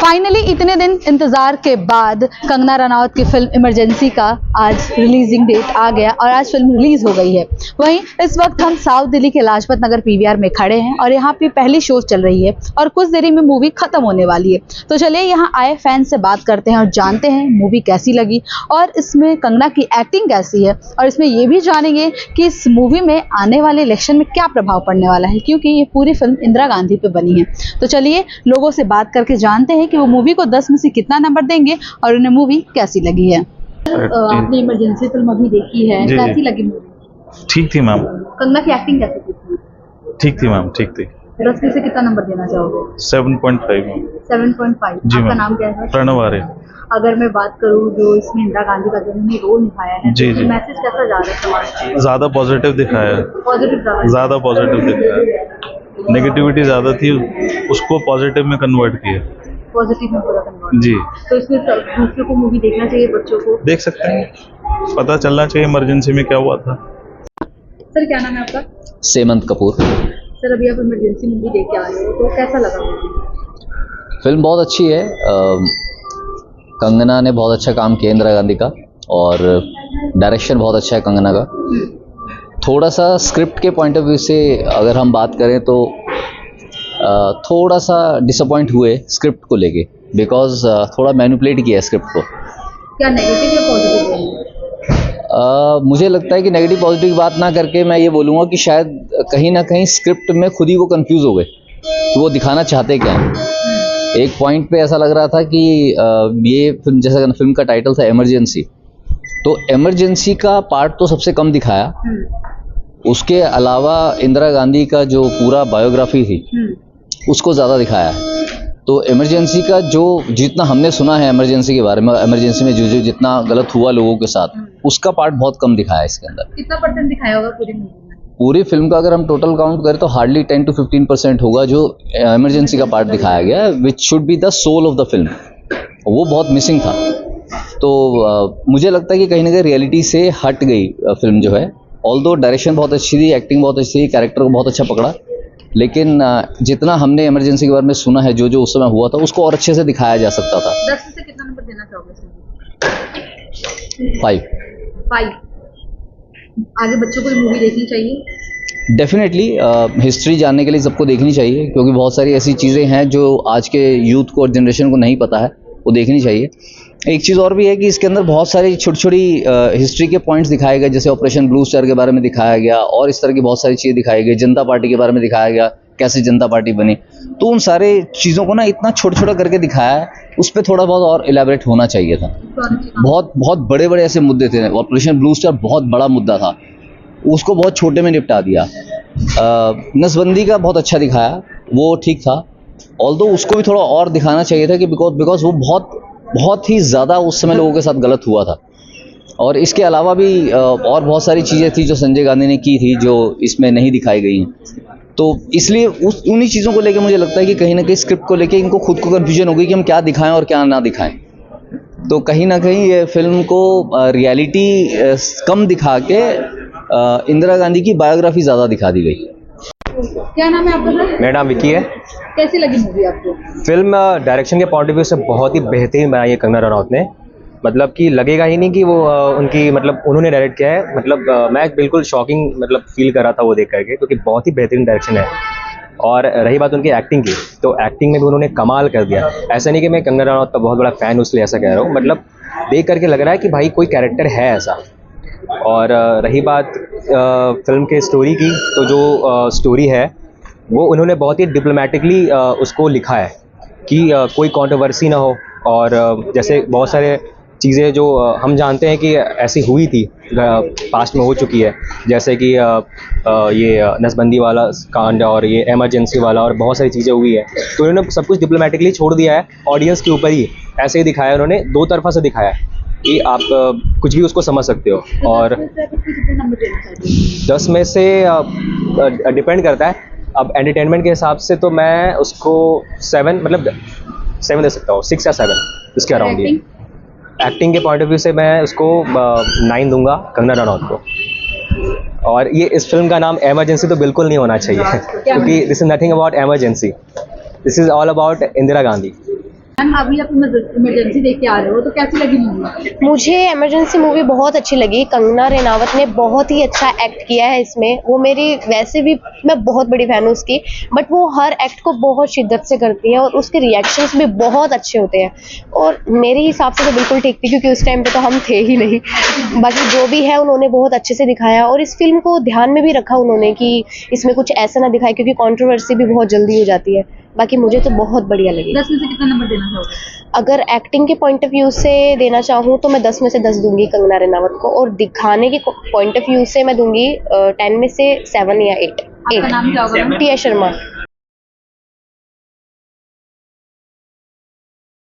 Finally इतने दिन इंतजार के बाद कंगना रनौत की फिल्म इमरजेंसी का आज रिलीजिंग डेट आ गया और आज फिल्म रिलीज हो गई है। वहीं इस वक्त हम साउथ दिल्ली के लाजपत नगर पीवीआर में खड़े हैं और यहाँ पे पहली शो चल रही है और कुछ देरी में मूवी खत्म होने वाली है। तो चलिए यहाँ आए फैन से बात करते हैं और जानते हैं मूवी कैसी लगी और इसमें कंगना की एक्टिंग कैसी है, और इसमें ये भी जानेंगे कि इस मूवी में आने वाले इलेक्शन में क्या प्रभाव पड़ने वाला है, क्योंकि ये पूरी फिल्म इंदिरा गांधी पे बनी है। तो चलिए लोगों से बात करके जानते हैं कि वो मूवी को 10 में से कितना नंबर देंगे और उन्हें मूवी कैसी लगी है। आपने इमरजेंसी फिल्म अभी देखी है, कैसी लगी मूवी? ठीक थी मैम। कंगना की एक्टिंग कैसी थी? ठीक थी मैम, ठीक थी। 10 में से कितना नंबर देना चाहोगे? 7.5 मैम। 7.5। आपका नाम क्या है? प्रणव आर्य। अगर मैं बात करूं जो इसमें इंदिरा गांधी का जो उन्होंने रोल निभाया है, जी जी, मैसेज कैसा जा रहा है समाज? ज़्यादा पॉजिटिव दिखाया है, पॉजिटिव, ज़्यादा पॉजिटिव दिखाया है। नेगेटिविटी ज़्यादा थी, उसको पॉजिटिव में कन्वर्ट किया। पॉजिटिव में पूरा कन्वर्ट जी। तो इसमें दूसरों को मूवी देखना चाहिए, बच्चों को देख सकते हैं, पता चलना चाहिए इमरजेंसी में क्या हुआ था। सर क्या नाम है आपका? सेमंत कपूर। सर अभी आप इमरजेंसी मूवी देख के आए हो, तो कैसा लगा मूवी? फिल्म बहुत अच्छी है। कंगना ने बहुत अच्छा काम किया इंदिरा गांधी का, और डायरेक्शन बहुत अच्छा है कंगना का। थोड़ा सा स्क्रिप्ट के पॉइंट ऑफ व्यू से अगर हम बात करें तो थोड़ा सा डिसअपॉइंट हुए स्क्रिप्ट को लेके, बिकॉज थोड़ा मैनिपुलेट किया है स्क्रिप्ट को। क्या नेगेटिव या पॉजिटिव? मुझे लगता है कि नेगेटिव पॉजिटिव की बात ना करके मैं ये बोलूँगा कि शायद कहीं ना कहीं स्क्रिप्ट में खुद ही वो कंफ्यूज हो गए कि वो दिखाना चाहते क्या हैं। एक पॉइंट पे ऐसा लग रहा था कि ये फिल्म, जैसा फिल्म का टाइटल था इमरजेंसी, तो इमरजेंसी का पार्ट तो सबसे कम दिखाया। उसके अलावा इंदिरा गांधी का जो पूरा बायोग्राफी थी उसको ज़्यादा दिखाया है। तो इमरजेंसी का जो जितना हमने सुना है इमरजेंसी के बारे में, इमरजेंसी में जो जितना गलत हुआ लोगों के साथ, उसका पार्ट बहुत कम दिखाया है इसके अंदर। कितना परसेंट दिखाया होगा पूरी मूवी में? पूरी फिल्म का अगर हम टोटल काउंट करें तो हार्डली 10 to 15% होगा जो इमरजेंसी का पार्ट दिखाया गया, which should be the soul of the film. वो बहुत मिसिंग था। तो मुझे लगता है कि कहीं ना कहीं रियलिटी से हट गई फिल्म जो है। ऑल्दो डायरेक्शन बहुत अच्छी थी, एक्टिंग बहुत अच्छी थी, कैरेक्टर को बहुत अच्छा पकड़ा, लेकिन जितना हमने इमरजेंसी के बारे में सुना है, जो उस समय हुआ था, उसको और अच्छे से दिखाया जा सकता था। 10 में से कितना नंबर देना चाहोगे? 5। आगे बच्चों को मूवी देखनी चाहिए? डेफिनेटली हिस्ट्री जानने के लिए सबको देखनी चाहिए, क्योंकि बहुत सारी ऐसी चीज़ें हैं जो आज के यूथ को और जनरेशन को नहीं पता है, वो देखनी चाहिए। एक चीज़ और भी है कि इसके अंदर बहुत सारी छोटी छोटी हिस्ट्री के पॉइंट्स दिखाए गए, जैसे ऑपरेशन ब्लू स्टार के बारे में दिखाया गया और इस तरह की बहुत सारी चीज़ें दिखाई गई। जनता पार्टी के बारे में दिखाया गया, कैसे जनता पार्टी बनी। तो उन सारे चीज़ों को ना इतना छोटा छोटा करके दिखाया है, उस पर थोड़ा बहुत और इलेबरेट होना चाहिए था। बहुत बहुत बड़े बड़े ऐसे मुद्दे थे। ऑपरेशन ब्लू स्टार बहुत बड़ा मुद्दा था, उसको बहुत छोटे में निपटा दिया। नसबंदी का बहुत अच्छा दिखाया, वो ठीक था। ऑल्दो उसको भी थोड़ा और दिखाना चाहिए था कि बिकॉज वो बहुत ही ज़्यादा उस समय लोगों के साथ गलत हुआ था। और इसके अलावा भी और बहुत सारी चीज़ें थी जो संजय गांधी ने की थी, जो इसमें नहीं दिखाई गई हैं। तो इसलिए उन्हीं चीज़ों को लेके मुझे लगता है कि कहीं ना कहीं स्क्रिप्ट को लेके इनको खुद को कन्फ्यूजन हो गई कि हम क्या दिखाएं और क्या ना दिखाएं। तो कहीं ना कहीं ये फिल्म को रियलिटी कम दिखा के इंदिरा गांधी की बायोग्राफी ज़्यादा दिखा दी गई। क्या नाम है आपका सर? मेरा नाम विकी है। कैसी लगी मूवी आपको? फिल्म डायरेक्शन के पॉइंट ऑफ व्यू से बहुत ही बेहतरीन बनाई है कंगना रनौत ने। मतलब कि लगेगा ही नहीं कि वो उनकी मतलब उन्होंने डायरेक्ट किया है। मतलब मैं बिल्कुल शॉकिंग मतलब फील कर रहा था वो देख करके, क्योंकि बहुत ही बेहतरीन डायरेक्शन है। और रही बात उनकी एक्टिंग की, तो एक्टिंग में भी उन्होंने कमाल कर दिया। ऐसा नहीं कि मैं कंगना रनौत का बहुत बड़ा फ़ैन हूँ इसलिए ऐसा कह रहा हूँ, मतलब देख करके लग रहा है कि भाई कोई कैरेक्टर है ऐसा। और रही बात फिल्म के स्टोरी की, तो जो स्टोरी है वो उन्होंने बहुत ही डिप्लोमेटिकली उसको लिखा है कि कोई कंट्रोवर्सी ना हो। और जैसे बहुत सारे चीज़ें जो हम जानते हैं कि ऐसी हुई थी, पास्ट में हो चुकी है, जैसे कि ये नसबंदी वाला कांड और ये इमरजेंसी वाला और बहुत सारी चीज़ें हुई है। तो उन्होंने सब कुछ डिप्लोमेटिकली छोड़ दिया है, ऑडियंस के ऊपर ही ऐसे ही दिखाया उन्होंने, दो तरफा से दिखाया है कि आप कुछ भी उसको समझ सकते हो। और 10 में से डिपेंड करता है। अब एंटरटेनमेंट के हिसाब से तो मैं उसको 7 मतलब 7 दे सकता हूँ, 6 या 7 इसके अराउंड ही। एक्टिंग के पॉइंट ऑफ व्यू से मैं उसको 9 दूंगा कंगना रनौत को। और ये इस फिल्म का नाम इमरजेंसी तो बिल्कुल नहीं होना चाहिए, क्योंकि this is nothing about emergency, this is all about Indira Gandhi. Ma'am अभी आप इमरजेंसी देख के आ रहे हो तो कैसी लगी मूवी? मुझे इमरजेंसी मूवी बहुत अच्छी लगी। कंगना रनावत ने बहुत ही अच्छा एक्ट किया है इसमें। वो मेरी वैसे भी मैं बहुत बड़ी फैन हूँ उसकी, बट वो हर एक्ट को बहुत शिद्दत से करती है और उसके रिएक्शंस भी बहुत अच्छे होते हैं और मेरे हिसाब से तो बिल्कुल ठीक थी क्योंकि उस टाइम पे तो हम थे ही नहीं। बाकी जो भी है उन्होंने बहुत अच्छे से दिखाया और इस फिल्म को ध्यान में भी रखा उन्होंने कि इसमें कुछ ऐसा ना दिखाए क्योंकि कंट्रोवर्सी भी बहुत जल्दी हो जाती है। बाकी मुझे तो बहुत बढ़िया लगी। 10 में से कितना नंबर देना चाहोगे? अगर एक्टिंग के पॉइंट ऑफ व्यू से देना चाहूँ तो मैं 10 में से 10 दूंगी कंगना रनावत को और दिखाने के पॉइंट ऑफ व्यू से मैं दूंगी 10 में से 7 या 8। आपका नाम क्या होगा मैम? टिया शर्मा।